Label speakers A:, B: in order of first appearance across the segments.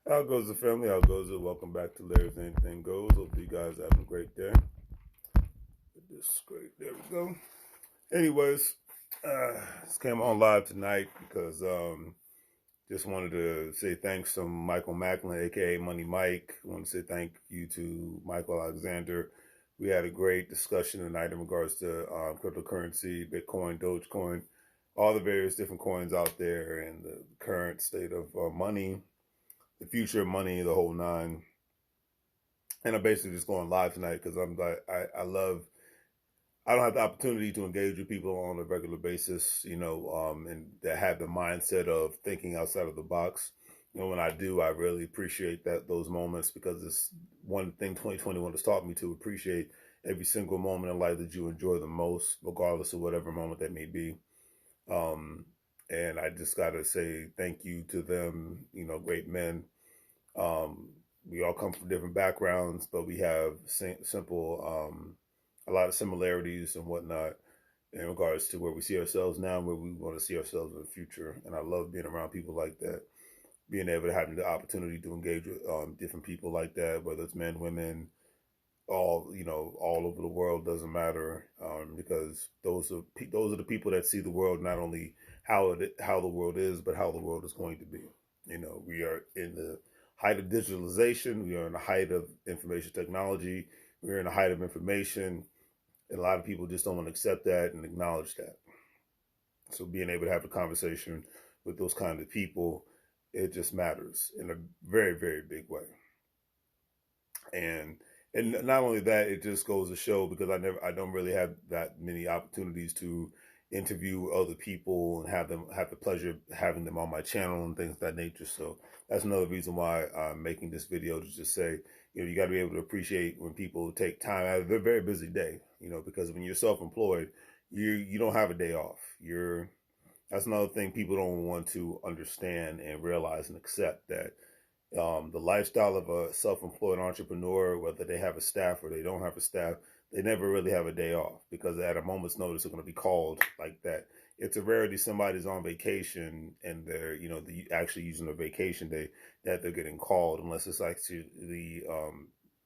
A: How goes the family? How goes it? Welcome back to Larry's Anything Goes. Hope you guys are having a great day. This is great. There we go. Anyways, just came on live tonight because just wanted to say thanks to Michael Macklin, aka Money Mike. I want to say thank you to Michael Alexander. We had a great discussion tonight in regards to cryptocurrency, Bitcoin, Dogecoin, all the various different coins out there, and the current state of money, the future of money, the whole nine. And I'm basically just going live tonight because I love. I don't have the opportunity to engage with people on a regular basis, and that have the mindset of thinking outside of the box. When I do, I really appreciate those moments because it's one thing 2021 has taught me to appreciate every single moment in life that you enjoy the most, regardless of whatever moment that may be. Um, and I just got to say thank you to them, great men. Um, we all come from different backgrounds, but we have a lot of similarities and whatnot in regards to where we see ourselves now and where we want to see ourselves in the future. And I love being around people like that, being able to have the opportunity to engage with different people like that, whether it's men, women, all over the world, doesn't matter, because those are the people that see the world not only how the world is, but how the world is going to be. We are in the height of digitalization. We are in the height of information technology. We're in the height of information. And a lot of people just don't want to accept that and acknowledge that. So being able to have a conversation with those kind of people, it just matters in a very, very big way. And not only that, it just goes to show, because I don't really have that many opportunities to interview other people and have the pleasure of having them on my channel and things of that nature. So that's another reason why I'm making this video, to just say, you got to be able to appreciate when people take time out of their very busy day, because when you're self-employed, you don't have a day off. That's another thing people don't want to understand and realize and accept, that the lifestyle of a self-employed entrepreneur, whether they have a staff or they don't have a staff, they never really have a day off, because at a moment's notice they're going to be called like that. It's a rarity somebody's on vacation and they're actually using a vacation day that they're getting called, unless it's actually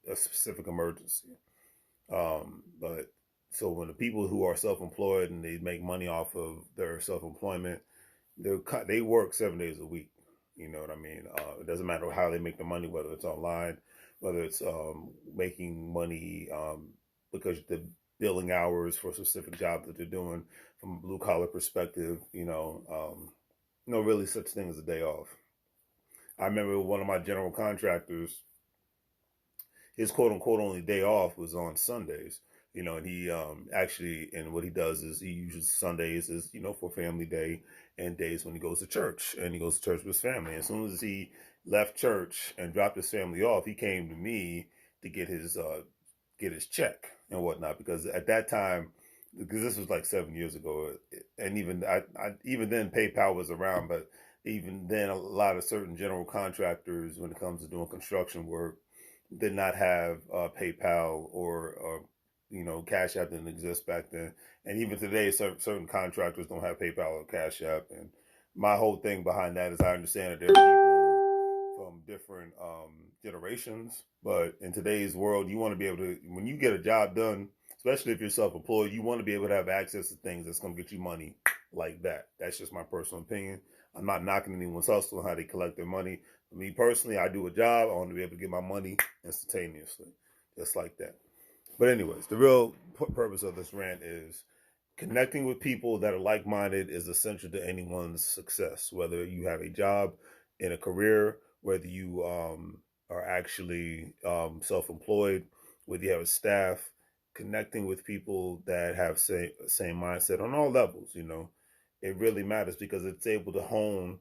A: a specific emergency. But so when the people who are self-employed and they make money off of their self-employment, they work 7 days a week. You know what I mean? It doesn't matter how they make the money, whether it's online, whether it's making money because the billing hours for a specific job that they're doing from a blue collar perspective. No really such thing as a day off. I remember one of my general contractors, his quote unquote only day off was on Sundays. And he and what he does is he uses Sundays as, for family day and days when he goes to church, and he goes to church with his family. As soon as he left church and dropped his family off, he came to me to get his check and whatnot, because at that time, because this was like 7 years ago, and even then PayPal was around, but even then a lot of certain general contractors, when it comes to doing construction work, did not have PayPal or Cash App didn't exist back then. And even today, certain contractors don't have PayPal or Cash App. And my whole thing behind that is, I understand that there are people from different generations, but in today's world, you want to be able to, when you get a job done, especially if you're self-employed, you want to be able to have access to things that's going to get you money like that. That's just my personal opinion. I'm not knocking anyone's hustle on how they collect their money. For me personally, I do a job. I want to be able to get my money instantaneously, just like that. But anyways, the real purpose of this rant is connecting with people that are like-minded is essential to anyone's success, whether you have a job in a career, whether you are actually self-employed, whether you have a staff. Connecting with people that have same mindset on all levels, it really matters, because it's able to hone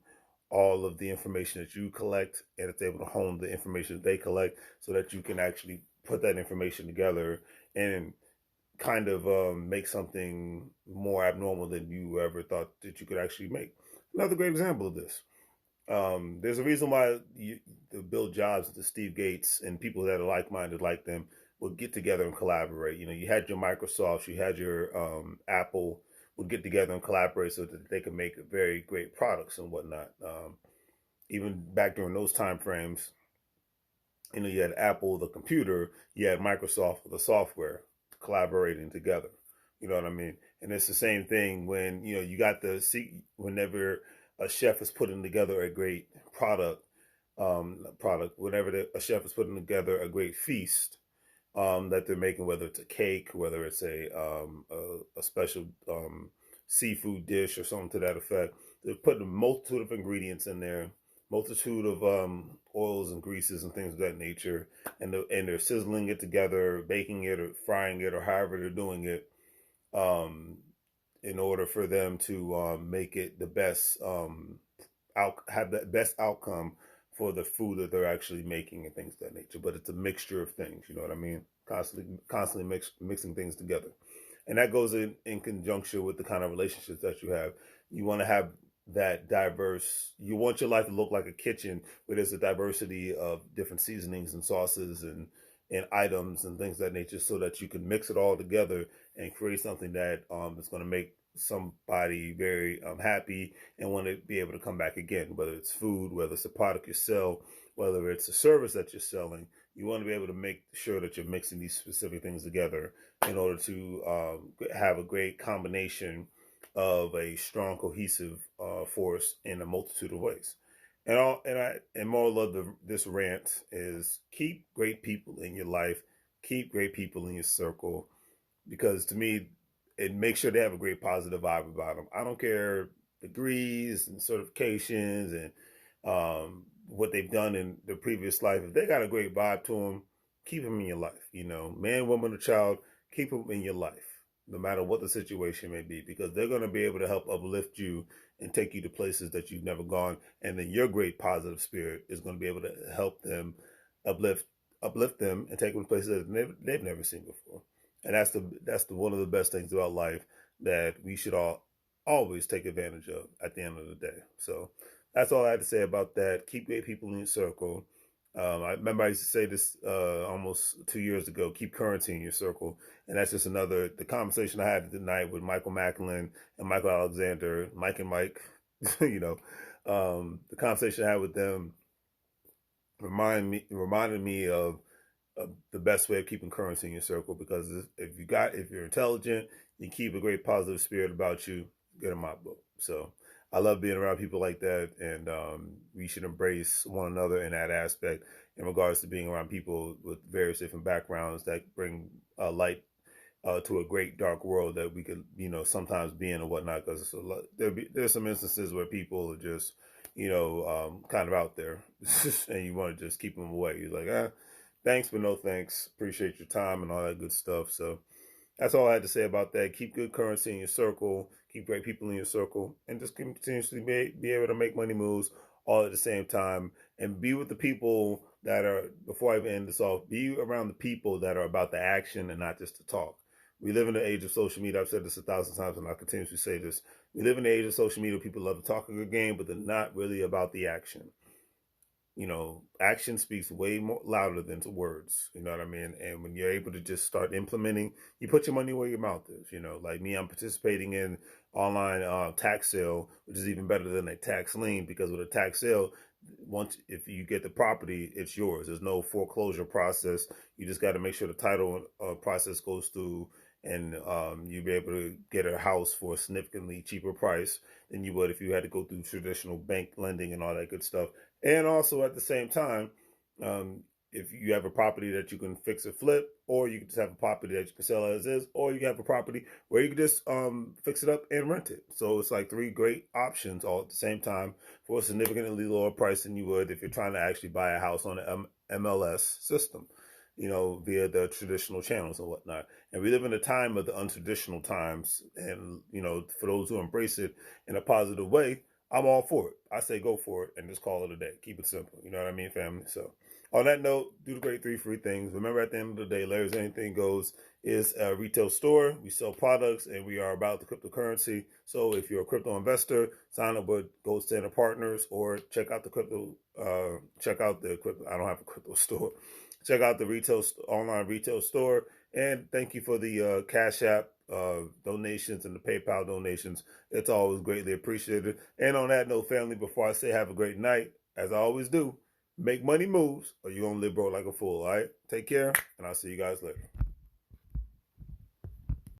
A: all of the information that you collect, and it's able to hone the information that they collect, so that you can actually put that information together and kind of make something more abnormal than you ever thought that you could actually make. Another great example of this. There's a reason why the Bill Jobs, the Steve Gates, and people that are like-minded like them would get together and collaborate. You had your Microsoft, you had your Apple, would get together and collaborate so that they could make very great products and whatnot. even back during those time frames, you had Apple, the computer, you had Microsoft, the software, collaborating together. You know what I mean? And it's the same thing when, you got whenever a chef is putting together a great whenever a chef is putting together a great feast, that they're making, whether it's a cake, whether it's a special seafood dish or something to that effect. They're putting a multitude of ingredients in there, multitude of oils and greases and things of that nature, and they're sizzling it together, baking it or frying it or however they're doing it, um, in order for them to make it the best, have the best outcome for the food that they're actually making and things of that nature. But it's a mixture of things, you know what I mean? Constantly mixing things together. And that goes in conjunction with the kind of relationships that you have. You want to have that diverse, you want your life to look like a kitchen where there's a diversity of different seasonings and sauces and items and things of that nature, so that you can mix it all together and create something that is going to make somebody very happy and want to be able to come back again, whether it's food, whether it's a product you sell, whether it's a service that you're selling. You want to be able to make sure that you're mixing these specific things together in order to have a great combination of a strong, cohesive force in a multitude of ways. And moral of this rant is keep great people in your life, keep great people in your circle, because to me, it makes sure they have a great positive vibe about them. I don't care degrees and certifications and what they've done in their previous life. If they got a great vibe to them, keep them in your life. Man, woman, or child, keep them in your life, no matter what the situation may be, because they're going to be able to help uplift you and take you to places that you've never gone. And then your great positive spirit is going to be able to help them uplift them and take them to places that they've never seen before. And that's the one of the best things about life that we should always take advantage of at the end of the day. So that's all I had to say about that. Keep great people in your circle. I remember I used to say this almost 2 years ago. Keep currency in your circle, and that's just the conversation I had tonight with Michael Macklin and Michael Alexander, Mike and Mike. The conversation I had with them reminded me of the best way of keeping currency in your circle, because if you're intelligent, you keep a great positive spirit about you, get in my book. So I love being around people like that, and we should embrace one another in that aspect in regards to being around people with various different backgrounds that bring light to a great dark world that we could sometimes be in or whatnot. Because there's some instances where people are just kind of out there and you want to just keep them away. You're like, thanks, but no thanks. Appreciate your time and all that good stuff. So that's all I had to say about that. Keep good currency in your circle. Keep great people in your circle. And just continuously be able to make money moves all at the same time. And be with the people that are, before I even end this off, be around the people that are about the action and not just the talk. We live in the age of social media. I've said this 1,000 times and I'll continuously say this. We live in the age of social media. People love to talk a good game, but they're not really about the action. Action speaks way more louder than words. You know what I mean? And when you're able to just start implementing, you put your money where your mouth is. Like me, I'm participating in online tax sale, which is even better than a tax lien, because with a tax sale, if you get the property, it's yours. There's no foreclosure process. You just got to make sure the title process goes through, and you'll be able to get a house for a significantly cheaper price than you would if you had to go through traditional bank lending and all that good stuff. And also at the same time, if you have a property that you can fix or flip, or you can just have a property that you can sell as is, or you can have a property where you can just fix it up and rent it. So it's like 3 great options all at the same time for a significantly lower price than you would if you're trying to actually buy a house on the MLS system, via the traditional channels and whatnot. And we live in a time of the untraditional times. And, for those who embrace it in a positive way, I'm all for it. I say go for it and just call it a day. Keep it simple. You know what I mean, family? So on that note, do the great 3 free things. Remember, at the end of the day, Larry's Anything Goes is a retail store. We sell products and we are about the cryptocurrency. So if you're a crypto investor, sign up with Gold Standard Partners, or check out the crypto. I don't have a crypto store. Check out the online retail store. And thank you for the Cash App donations and the PayPal donations. It's always greatly appreciated. And on that note, family, before I say have a great night, as I always do, make money moves or you're going to live broke like a fool. All right? Take care, and I'll see you guys later.